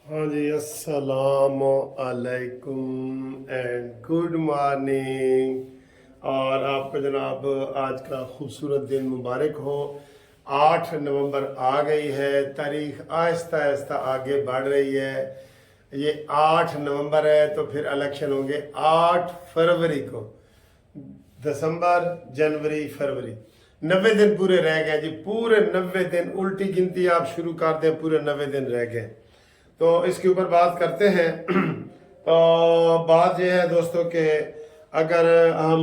हाँ जी, अस्सलाम अलैकुम एंड गुड मॉर्निंग। और आपको जनाब आज का खूबसूरत दिन मुबारक हो। 8 नवंबर आ गई है, तारीख आहिस्ता आहिस्ता आगे बढ़ रही है। ये 8 नवंबर है तो फिर इलेक्शन होंगे 8 फरवरी को। दिसंबर, जनवरी, फरवरी, 90 दिन पूरे रह गए जी। पूरे 90 दिन, उल्टी गिनती आप शुरू कर दें, पूरे 90 दिन रह गए। तो इसके ऊपर बात करते हैं। तो बात यह है दोस्तों कि अगर हम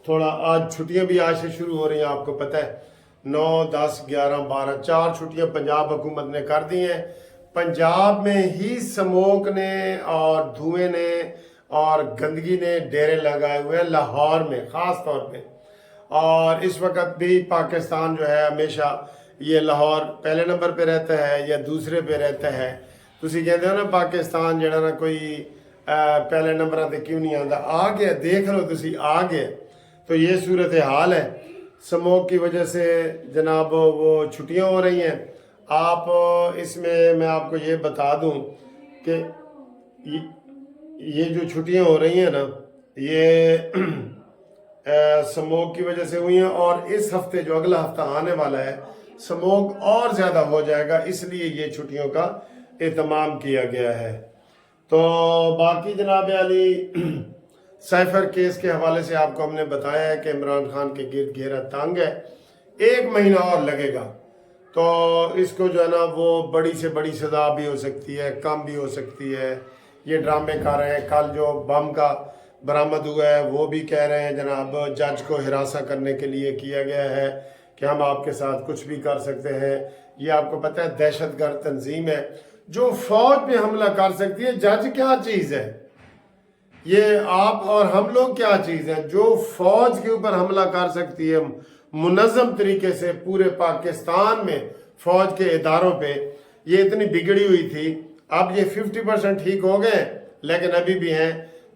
थोड़ा, आज छुट्टियां भी आज से शुरू हो रही हैं, आपको पता है 9, 10, 11, 12 4 छुट्टियां पंजाब हुकूमत ने कर दी हैं। पंजाब में ही स्मोक ने और धुएं ने और गंदगी ने डेरे लगाए हुए हैं, लाहौर में ख़ास तौर पे। और इस वक्त भी पाकिस्तान जो है हमेशा ये लाहौर पहले नंबर पे रहता है या दूसरे पे रहता है। ਤੁਸੀਂ ਕਹਿੰਦੇ ਹੋ ਨਾ ਪਾਕਿਸਤਾਨ ਜਿਹੜਾ ਨਾ ਕੋਈ पहले नंबर पे क्यों नहीं आता, आ गया, देख लो तुसी आ गया। तो ये सूरत हाल है। स्मोक की वजह से जनाब वो छुट्टियां हो रही हैं। आप इसमें मैं आपको ये बता दूं कि ये जो छुट्टियां हो रही हैं ना, ये स्मोक की वजह से हुई हैं। और इस हफ्ते जो अगला हफ्ता आने वाला है, स्मोक और ज़्यादा हो जाएगा, इसलिए ये छुट्टियों का एहतमाम किया गया है। तो बाकी जनाब अली साइफर केस के हवाले से आपको हमने बताया है कि इमरान खान के गिर्द घेरा तंग है, 1 महीना और लगेगा। तो इसको जो है ना वो बड़ी से बड़ी सज़ा भी हो सकती है, कम भी हो सकती है। ये ड्रामे कर रहे हैं। कल जो बम का बरामद हुआ है वो भी कह रहे हैं जनाब जज को हिरासा करने के लिए किया गया है कि हम आपके साथ कुछ भी कर सकते हैं। ये आपको पता है दहशतगर्द तंजीम है जो फौज पे हमला कर सकती है। जज क्या चीज़ है, ये आप और हम लोग क्या चीज़ है जो फौज के ऊपर हमला कर सकती है मुनज़्ज़म तरीके से। पूरे पाकिस्तान में फौज के इदारों पे ये इतनी बिगड़ी हुई थी। अब ये 50% ठीक हो गए लेकिन अभी भी हैं।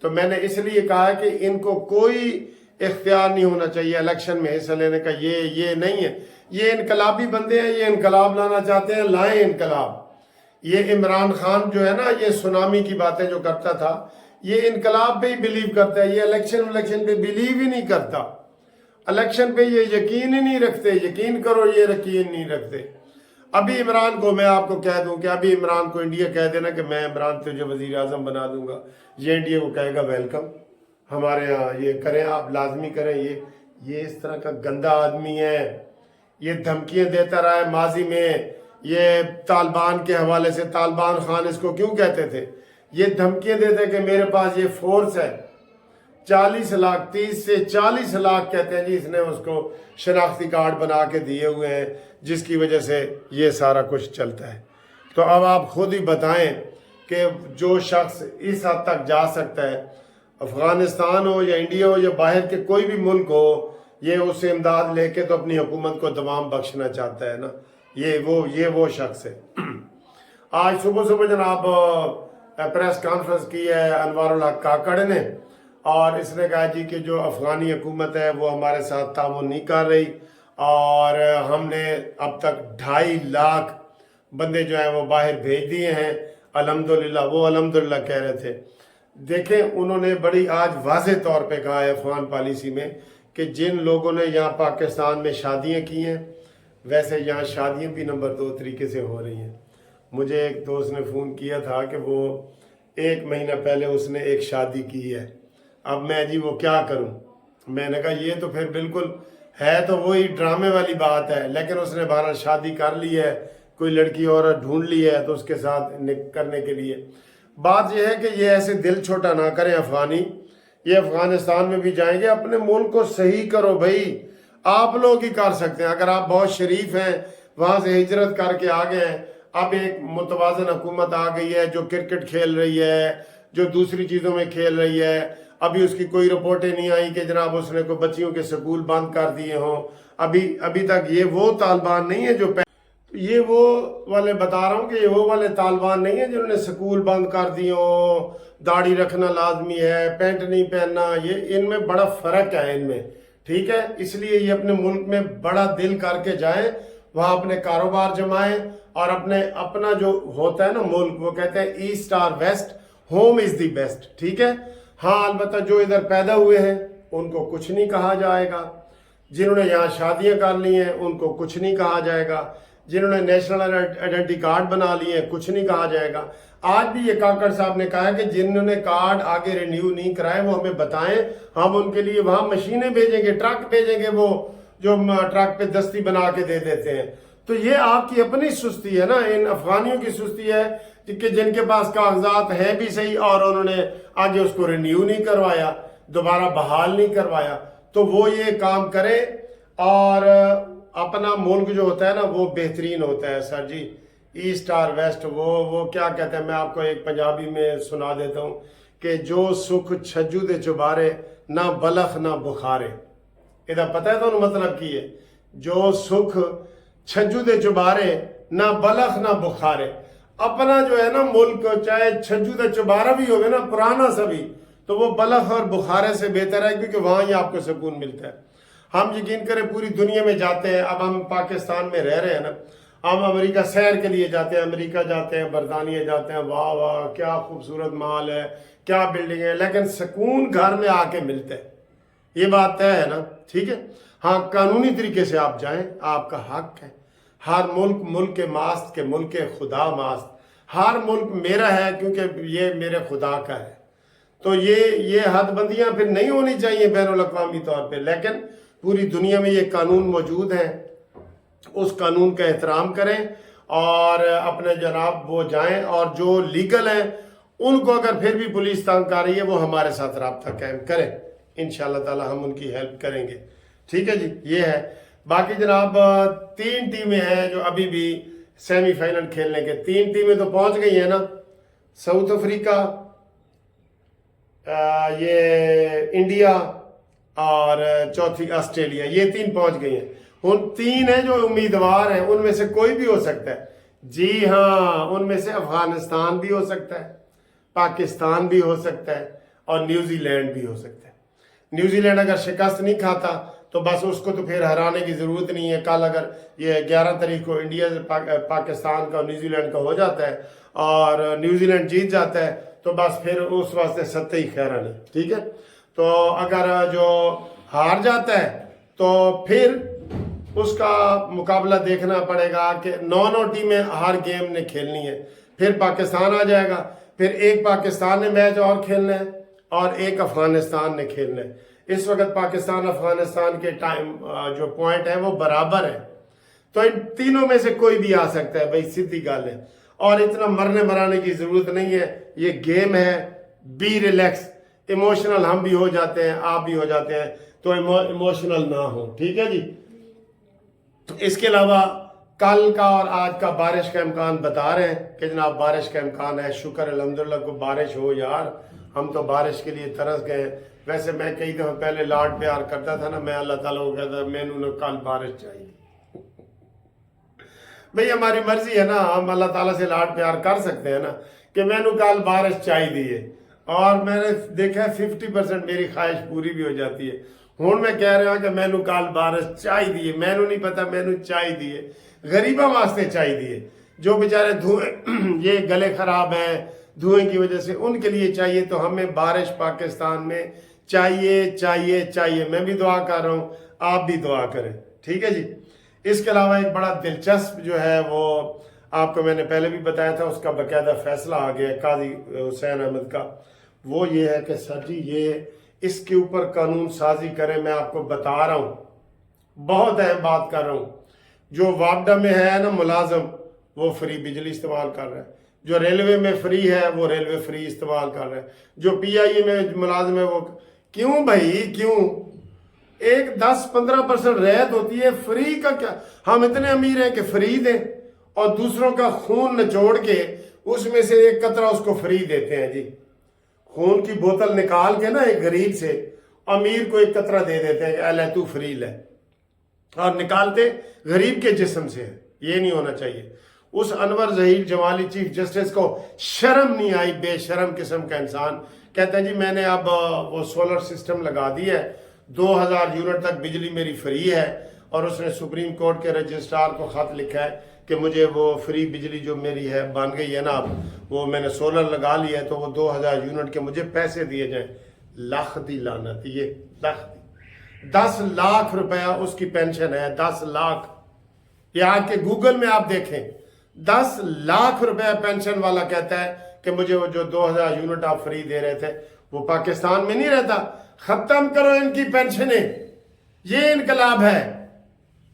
तो मैंने इसलिए कहा कि इनको कोई इख्तियार नहीं होना चाहिए इलेक्शन में हिस्सा लेने का। ये नहीं है, ये इनकलाबी बंदे हैं, ये इनकलाब लाना चाहते हैं, लाएं इनकलाब। ये इमरान खान जो है ना, ये सुनामी की बातें जो करता था, ये इनकलाब पे ही बिलीव करता है। ये इलेक्शन पे बिलीव ही नहीं करता, इलेक्शन पे ये यकीन ही नहीं रखते। यकीन करो ये यकीन नहीं रखते। अभी इमरान को मैं आपको कह दूं कि अभी इमरान को इंडिया कह देना कि मैं इमरान तुझे वजीर आजम बना दूंगा, ये इंडिया को कहेगा वेलकम, हमारे यहाँ ये करें, आप लाजमी करें। ये इस तरह का गंदा आदमी है। ये धमकियां देता रहा है माजी में। ये तालिबान के हवाले से, तालिबान खान इसको क्यों कहते थे, ये धमकियां देते कि मेरे पास ये फोर्स है, 40 लाख, 30 से 40 लाख कहते हैं जी, इसने उसको शनाख्ती कार्ड बना के दिए हुए हैं, जिसकी वजह से ये सारा कुछ चलता है। तो अब आप खुद ही बताएं कि जो शख्स इस हद तक जा सकता है, अफगानिस्तान हो या इंडिया हो या बाहर के कोई भी मुल्क हो, ये उससे इमदाद लेके तो अपनी हुकूमत को तमाम बख्शना चाहता है ना। ये वो शख्स है। आज सुबह जनाब प्रेस कॉन्फ्रेंस की है अनवारुल हक काकड़ ने, और इसने कहा जी कि जो अफगानी हुकूमत है वो हमारे साथ ताउन नहीं कर रही, और हमने अब तक 2.5 लाख बंदे जो हैं वो बाहर भेज दिए हैं अल्हम्दुलिल्लाह। वो अल्हम्दुलिल्लाह कह रहे थे। देखें, उन्होंने बड़ी आज वाज़े तौर पे कहा है अफगान पॉलिसी में कि जिन लोगों ने यहाँ पाकिस्तान में शादियाँ की हैं, वैसे यहाँ शादियाँ भी नंबर 2 तरीके से हो रही हैं। मुझे एक दोस्त ने फ़ोन किया था कि वो 1 महीना पहले उसने एक शादी की है। अब मैं जी वो क्या करूं। मैंने कहा ये तो फिर बिल्कुल है, तो वही ड्रामे वाली बात है। लेकिन उसने बहरहाल शादी कर ली है, कोई लड़की और ढूंढ ली है तो उसके साथ करने के लिए। बात यह है कि ये ऐसे दिल छोटा ना करें अफगानी। ये अफगानिस्तान में भी जाएंगे, अपने मुल्क को सही करो भाई, आप लोग ही कर सकते हैं। अगर आप बहुत शरीफ हैं, वहाँ से हिजरत करके आ गए हैं, अब एक मुतवाज़न हुकूमत आ गई है जो क्रिकेट खेल रही है, जो दूसरी चीज़ों में खेल रही है। अभी उसकी कोई रिपोर्टें नहीं आई कि जनाब उसने कोई बच्चियों के स्कूल बंद कर दिए हों। अभी तक ये वो तालिबान नहीं है जो ये वो वाले बता रहा हूँ कि ये वो वाले तालिबान नहीं है जिन्होंने स्कूल बंद कर दिए हो, दाढ़ी रखना लाजमी है, पैंट नहीं पहनना। ये इनमें बड़ा फ़र्क है इनमें, ठीक है। इसलिए ये अपने मुल्क में बड़ा दिल करके जाएं, वहाँ अपने कारोबार जमाएं और अपना जो होता है ना मुल्क, वो कहते हैं ईस्ट और west, home is the best, ठीक है। हाँ अलबत्ता जो इधर पैदा हुए हैं उनको कुछ नहीं कहा जाएगा, जिन्होंने यहाँ शादियाँ कर ली हैं उनको कुछ नहीं कहा जाएगा, जिन्होंने नेशनल आइडेंटिटी कार्ड बना लिए हैं कुछ नहीं कहा जाएगा। आज भी ये काकड़ साहब ने कहा है कि जिन्होंने कार्ड आगे रिन्यू नहीं कराए वो हमें बताएं, हम उनके लिए वहाँ मशीनें भेजेंगे, ट्रक भेजेंगे, वो जो ट्रक पे दस्ती बना के दे देते हैं। तो ये आपकी अपनी सुस्ती है ना, इन अफगानियों की सुस्ती है कि जिनके पास कागजात है भी सही और उन्होंने आगे उसको रिन्यू नहीं करवाया, दोबारा बहाल नहीं करवाया। तो वो ये काम करे और अपना मुल्क जो होता है ना वो बेहतरीन होता है सर जी। ईस्ट और वेस्ट वो क्या कहते हैं, मैं आपको एक पंजाबी में सुना देता हूँ कि जो सुख छज्जू दे चुबारे ना बलख ना बुखारे। ਇਹਦਾ पता है ਤੁਹਾਨੂੰ मतलब की है, जो सुख छज्जू दे चुबारे ना बलख ना बुखारे। अपना जो है ना मुल्क चाहे छज्जू दे चुबारा भी होगा ना पुराना सभी, तो वो बलख और बुखारे से बेहतर है, क्योंकि वहाँ ही आपको सुकून मिलता है। हम यकीन करें पूरी दुनिया में जाते हैं, अब हम पाकिस्तान में रह रहे हैं ना, हम अमेरिका सैर के लिए जाते हैं, अमेरिका जाते हैं, बरतानिया जाते हैं, वाह वाह क्या खूबसूरत माल है, क्या बिल्डिंग है, लेकिन सुकून घर में आके मिलता है, ये बात तय है ना, ठीक है। हाँ कानूनी तरीके से आप जाएं, आपका हक है। हर मुल्क मुल्क के मास्त के मुल्क के खुदा मास्त, हर मुल्क मेरा है क्योंकि ये मेरे खुदा का है। तो ये हदबंदियां फिर नहीं होनी चाहिए बैनुल अक़वामी तौर पे, लेकिन पूरी दुनिया में ये कानून मौजूद हैं, उस कानून का एहतराम करें और अपने जनाब वो जाएं, और जो लीगल हैं उनको अगर फिर भी पुलिस तंग कर रही है वो हमारे साथ रब्ता कायम करें, इंशाअल्लाह ताला हम उनकी हेल्प करेंगे, ठीक है जी। ये है। बाकी जनाब 3 टीमें हैं जो अभी भी सेमीफाइनल खेलने के, 3 टीमें तो पहुंच गई हैं ना, साउथ अफ्रीका, ये इंडिया और चौथी ऑस्ट्रेलिया, ये 3 पहुंच गई हैं। उन 3 हैं जो उम्मीदवार हैं, उनमें से कोई भी हो सकता है। जी हाँ, उनमें से अफगानिस्तान भी हो सकता है, पाकिस्तान भी हो सकता है और न्यूजीलैंड भी हो सकता है। न्यूजीलैंड अगर शिकस्त नहीं खाता तो बस उसको तो फिर हराने की ज़रूरत नहीं है। कल अगर ये 11 तारीख को इंडिया पाकिस्तान का और न्यूजीलैंड का हो जाता है और न्यूजीलैंड जीत जाता है तो बस फिर उस वास्ते सत्ते ही खैरा नहीं, ठीक है। तो अगर जो हार जाता है तो फिर उसका मुकाबला देखना पड़ेगा कि 9 टीमें हर गेम ने खेलनी है, फिर पाकिस्तान आ जाएगा, फिर एक पाकिस्तान ने मैच और खेलना है और एक अफगानिस्तान ने खेलना है। इस वक्त पाकिस्तान अफगानिस्तान के टाइम जो पॉइंट है वो बराबर है, तो इन तीनों में से कोई भी आ सकता है भाई, सीधी गल है। और इतना मरने मराने की जरूरत नहीं है, ये गेम है, बी रिलैक्स। इमोशनल हम भी हो जाते हैं, आप भी हो जाते हैं, तो इमोशनल ना हो, ठीक है जी। तो इसके अलावा कल का और आज का बारिश का इम्कान बता रहे हैं कि जनाब बारिश का इम्कान है। शुक्र अल्हम्दुलिल्लाह को बारिश हो यार, हम तो बारिश के लिए तरस गए। वैसे मैं कई दफ़ा पहले लाड प्यार करता था ना, मैं अल्लाह ताला को कहता मैनू ना कल बारिश चाहिए। भाई हमारी मर्जी है ना, हम अल्लाह ताला से लाड प्यार कर सकते हैं ना कि मैनू कल बारिश चाहिए, और मैंने देखा 50% मेरी ख्वाहिश पूरी भी हो जाती है। हूँ मैं कह रहा कि मैनू कल बारिश चाहिए, मैनू नहीं पता, मैनू चाहिए, गरीबा वास्ते चाहिए, जो बेचारे धुएं ये गले खराब हैं धुएं की वजह से, उनके लिए चाहिए। तो हमें बारिश पाकिस्तान में चाहिए चाहिए चाहिए। मैं भी दुआ कर रहा हूँ, आप भी दुआ करें, ठीक है जी। इसके अलावा एक बड़ा दिलचस्प जो है वो आपको मैंने पहले भी बताया था, उसका बाकायदा फैसला आ गया काजी हुसैन अहमद का। वो ये है कि सर जी ये इसके ऊपर कानून साजी करें। मैं आपको बता रहा हूँ, बहुत अहम बात कर रहा हूँ। जो वापडा में है ना मुलाजम, वो फ्री बिजली इस्तेमाल कर रहा है, जो रेलवे में फ्री है वो रेलवे फ्री इस्तेमाल कर रहा है, जो PIA में मुलाजिम है वो क्यों भाई क्यों? एक 10-15% रियायत होती है, फ्री का क्या? हम इतने अमीर हैं कि फ्री दें और दूसरों का खून निचोड़ के उसमें से एक कतरा उसको फ्री देते हैं जी। खून की बोतल निकाल के ना एक गरीब से अमीर को एक कतरा दे देते हैं कि ले तू फ्री ले, और निकालते गरीब के जिस्म से है। ये नहीं होना चाहिए। उस अनवर जहीर जमाली चीफ जस्टिस को शर्म नहीं आई, बेशरम किस्म का इंसान। कहता है जी मैंने अब वो सोलर सिस्टम लगा दी है, 2000 यूनिट तक बिजली मेरी फ्री है, اور اس نے سپریم کورٹ کے رجسٹرار کو خط لکھا ہے کہ مجھے وہ فری بجلی جو میری ہے بن گئی ہے نا اب وہ میں نے سولر لگا لیا ہے تو وہ 2000 یونٹ کے مجھے پیسے دیے جائیں. لاکھ دی لعنت, یہ لاکھ دی 10 لاکھ روپیہ اس کی پینشن ہے, 10 لاکھ. یہ آج کے گوگل میں آپ دیکھیں 10 لاکھ روپیہ پینشن والا کہتا ہے کہ مجھے وہ جو 2000 یونٹ آپ فری دے رہے تھے وہ پاکستان میں نہیں رہتا. ختم کرو ان کی پینشنیں, یہ انقلاب ہے,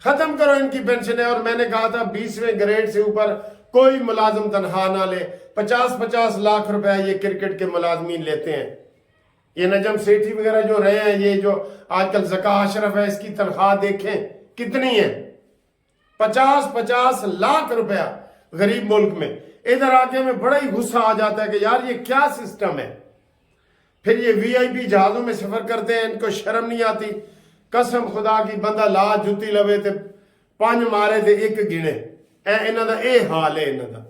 ختم کرو ان کی پینشنیں. اور میں نے کہا تھا 20ویں گریڈ سے اوپر کوئی ملازم تنخواہ نہ لے. 50-50 لاکھ روپے یہ کرکٹ کے ملازمین لیتے ہیں. یہ نجم سیٹھی وغیرہ جو رہے ہیں, یہ جو آج کل زکا اشرف ہے, اس کی تنخواہ دیکھیں کتنی ہے, 50-50 لاکھ روپیہ غریب ملک میں. ادھر آ کے ہمیں بڑا ہی غصہ آ جاتا ہے کہ یار یہ کیا سسٹم ہے. پھر یہ وی آئی پی جہازوں میں سفر کرتے ہیں, ان کو شرم نہیں آتی. قسم خدا کی بندہ لا جتی لوے تے 5 مارے تے 1 گنے, انہاں دا اے حال ہے انہاں دا.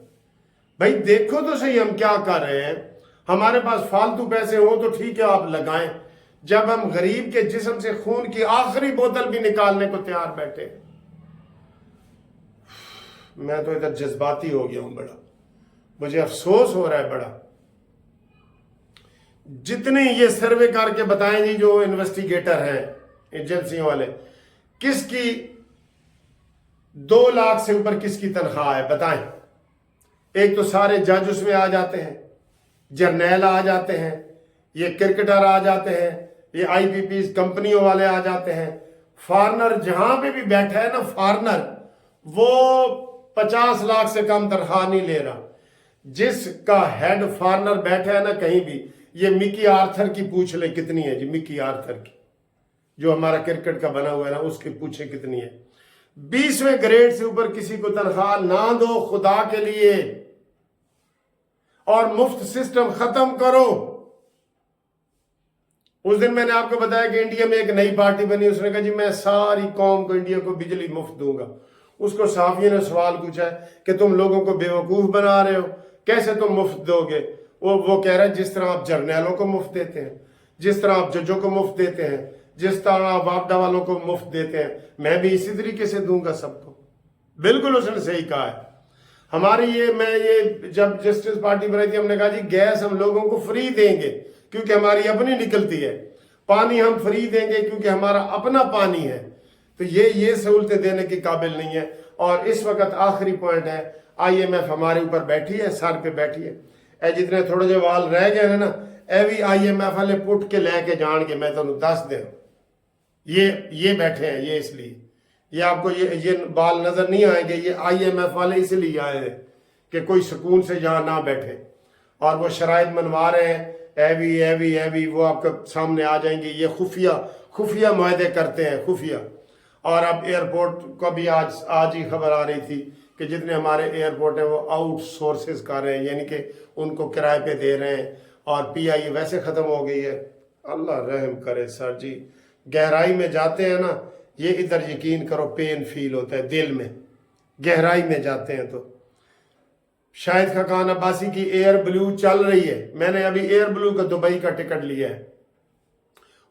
بھائی دیکھو تو صحیح ہم کیا کر رہے ہیں. ہمارے پاس فالتو پیسے ہوں تو ٹھیک ہے آپ لگائیں, جب ہم غریب کے جسم سے خون کی آخری بوتل بھی نکالنے کو تیار بیٹھے. میں تو ادھر جذباتی ہو گیا ہوں بڑا, مجھے افسوس ہو رہا ہے بڑا. جتنے یہ سروے کر کے بتائیں جی جو انویسٹیگیٹر ہیں ایجنسیوں والے, کس کی 2 لاکھ سے اوپر کس کی تنخواہ ہے بتائیں. ایک تو سارے جج اس میں آ جاتے ہیں, جرنیل آ جاتے ہیں, یہ کرکٹر آ جاتے ہیں, یہ آئی پی پیز کمپنیوں والے آ جاتے ہیں. فارنر جہاں پہ بھی بیٹھا ہے نا فارنر, وہ 50 لاکھ سے کم تنخواہ نہیں لے رہا. جس کا ہیڈ فارنر بیٹھا ہے نا کہیں بھی, یہ مکی آرتھر کی پوچھ لے کتنی ہے جی, مکی آرتھر کی جو ہمارا کرکٹ کا بنا ہوا ہے نا, اس کی پوچھیں کتنی ہے. 20ویں گریڈ سے اوپر کسی کو تنخواہ نہ دو خدا کے لیے, اور مفت سسٹم ختم کرو. اس دن میں نے آپ کو بتایا کہ انڈیا میں ایک نئی پارٹی بنی, اس نے کہا جی میں ساری قوم کو انڈیا کو بجلی مفت دوں گا. اس کو صحافیوں نے سوال پوچھا ہے کہ تم لوگوں کو بیوقوف بنا رہے ہو, کیسے تم مفت دو گے؟ وہ کہہ رہا ہے جس طرح آپ جرنیلوں کو مفت دیتے ہیں, جس طرح آپ ججوں کو مفت دیتے ہیں, جس طرح آپ واپڈا والوں کو مفت دیتے ہیں, میں بھی اسی طریقے سے دوں گا سب کو. بالکل اس نے صحیح کہا ہے. ہماری یہ جب جسٹس پارٹی بنائی تھی, ہم نے کہا جی گیس ہم لوگوں کو فری دیں گے کیونکہ ہماری اپنی نکلتی ہے, پانی ہم فری دیں گے کیونکہ ہمارا اپنا پانی ہے. تو یہ سہولتیں دینے کے قابل نہیں ہے. اور اس وقت آخری پوائنٹ ہے, آئی ایم ایف ہمارے اوپر بیٹھی ہے, سر پہ بیٹھی ہے. اے جتنے تھوڑے جو وال رہ گئے ہیں نا, اے بھی آئی ایم ایف والے پٹ کے لے کے جان کے میں تمہیں دس دے. یہ بیٹھے ہیں, یہ اس لیے یہ آپ کو یہ بال نظر نہیں آئیں گے, یہ آئی ایم ایف والے اس لیے آئے ہیں کہ کوئی سکون سے یہاں نہ بیٹھے. اور وہ شرائط منوا رہے ہیں, اے بھی وہ آپ کے سامنے آ جائیں گے. یہ خفیہ معاہدے کرتے ہیں, خفیہ. اور اب ایئرپورٹ کو بھی آج ہی خبر آ رہی تھی کہ جتنے ہمارے ایئرپورٹ ہیں وہ آؤٹ سورسز کر رہے ہیں, یعنی کہ ان کو کرائے پہ دے رہے ہیں. اور پی آئی ویسے ختم ہو گئی ہے. اللہ رحم کرے سر جی, گہرائی میں جاتے ہیں نا, یہ ادھر یقین کرو پین فیل ہوتا ہے دل میں, گہرائی میں جاتے ہیں تو. شاہد خاقان عباسی کی ایئر بلو چل رہی ہے, میں نے ابھی ایئر بلو کا دبئی کا ٹکٹ لیا ہے,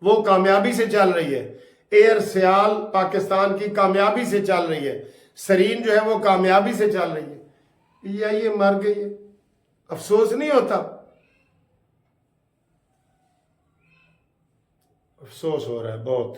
وہ کامیابی سے چل رہی ہے. ایئر سیال پاکستان کی کامیابی سے چل رہی ہے. سرین جو ہے وہ کامیابی سے چل رہی ہے. یہ مر گئی ہے, افسوس نہیں ہوتا؟ افسوس ہو رہا ہے بہت.